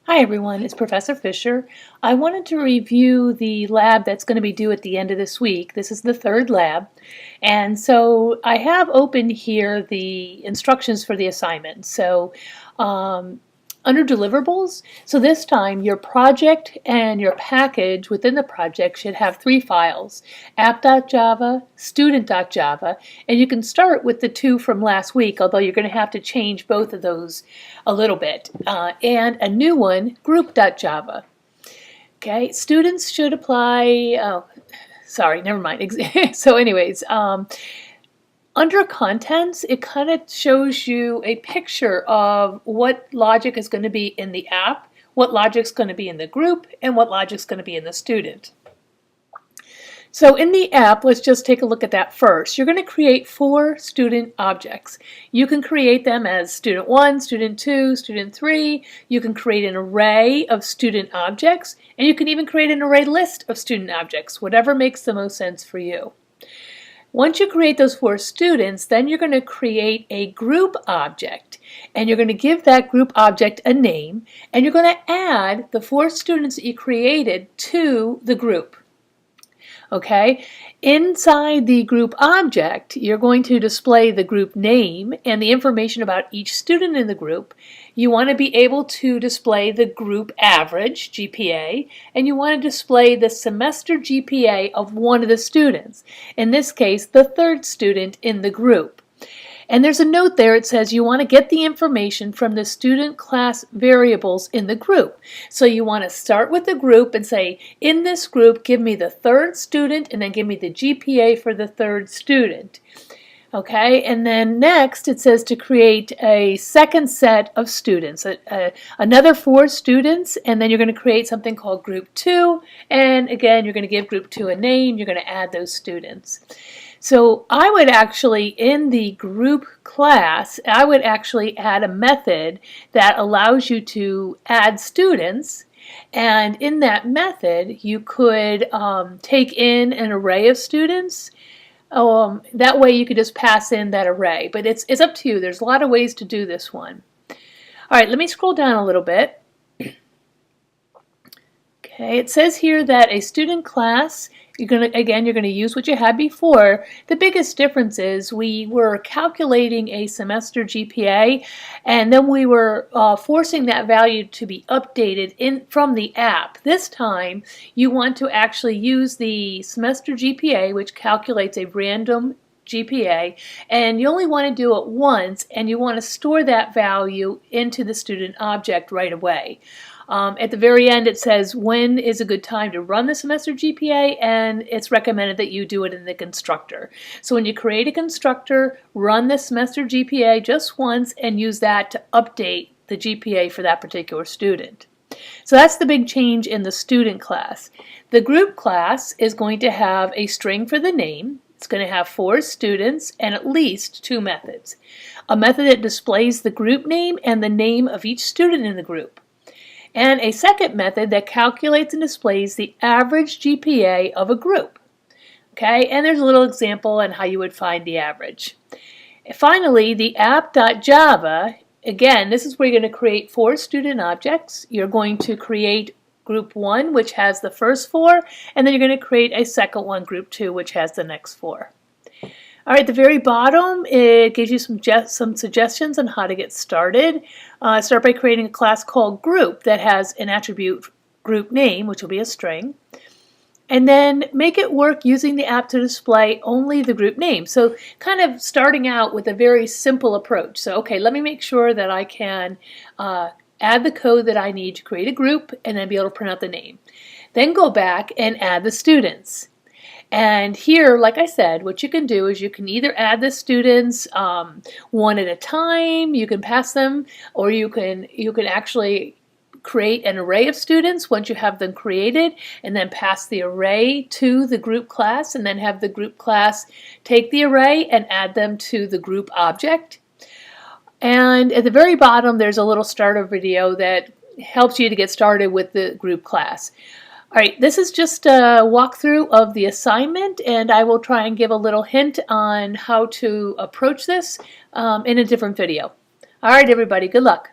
Hi everyone, it's Professor Fisher. I wanted to review the lab that's going to be due at the end of this week. This is the third lab. And so I have open here the instructions for the assignment. So under deliverables, so this time your project and your package within the project should have three files: app.java, student.java, and you can start with the two from last week, although you're going to have to change both of those a little bit, and a new one, group.java. Okay, students should apply, sorry, never mind. So anyways, under contents, it kind of shows you a picture of what logic is going to be in the app, what logic is going to be in the group, and what logic is going to be in the student. So in the app, let's just take a look at that first. You're going to create 4 student objects. You can create them as student 1, student 2, student 3. You can create an array of student objects, and you can even create an array list of student objects, whatever makes the most sense for you. Once you create those 4 students, then you're going to create a group object, and you're going to give that group object a name, and you're going to add the 4 students that you created to the group. Okay, inside the group object, you're going to display the group name and the information about each student in the group. You want to be able to display the group average, GPA, and you want to display the semester GPA of one of the students, in this case, the 3rd student in the group. And there's a note there. It says you want to get the information from the student class variables in the group. So you want to start with the group and say, in this group, give me the 3rd student and then give me the GPA for the 3rd student. Okay, and then next it says to create a second set of students, another 4 students, and then you're going to create something called group 2, and again you're going to give group 2 a name, you're going to add those students. So I would actually, in the group class, I would actually add a method that allows you to add students, and in that method you could take in an array of students. That way you could just pass in that array, but it's up to you. There's a lot of ways to do this one. All right, let me scroll down a little bit. Okay, it says here that a student class, you're going to use what you had before. The biggest difference is we were calculating a semester GPA, and then we were forcing that value to be updated from the app. This time, you want to actually use the semester GPA, which calculates a random GPA, and you only want to do it once, and you want to store that value into the student object right away. At the very end it says when is a good time to run the semester GPA, and it's recommended that you do it in the constructor. So when you create a constructor, run the semester GPA just once and use that to update the GPA for that particular student. So that's the big change in the student class. The group class is going to have a string for the name. It's going to have 4 students and at least 2 methods. A method that displays the group name and the name of each student in the group, and a second method that calculates and displays the average GPA of a group. Okay, and there's a little example on how you would find the average. Finally, the app.java, again, this is where you're going to create 4 student objects. You're going to create group 1, which has the first 4, and then you're going to create a second one, group 2, which has the next 4. All right, at the very bottom, it gives you some suggestions on how to get started. Start by creating a class called group that has an attribute group name, which will be a string. And then make it work using the app to display only the group name. So kind of starting out with a very simple approach. So, okay, let me make sure that I can add the code that I need to create a group and then be able to print out the name. Then go back and add the students. And here, like I said, what you can do is you can either add the students one at a time, you can pass them, or you can actually create an array of students once you have them created, and then pass the array to the group class, and then have the group class take the array and add them to the group object. And at the very bottom, there's a little starter video that helps you to get started with the group class. All right, this is just a walkthrough of the assignment, and I will try and give a little hint on how to approach this in a different video. All right, everybody, good luck.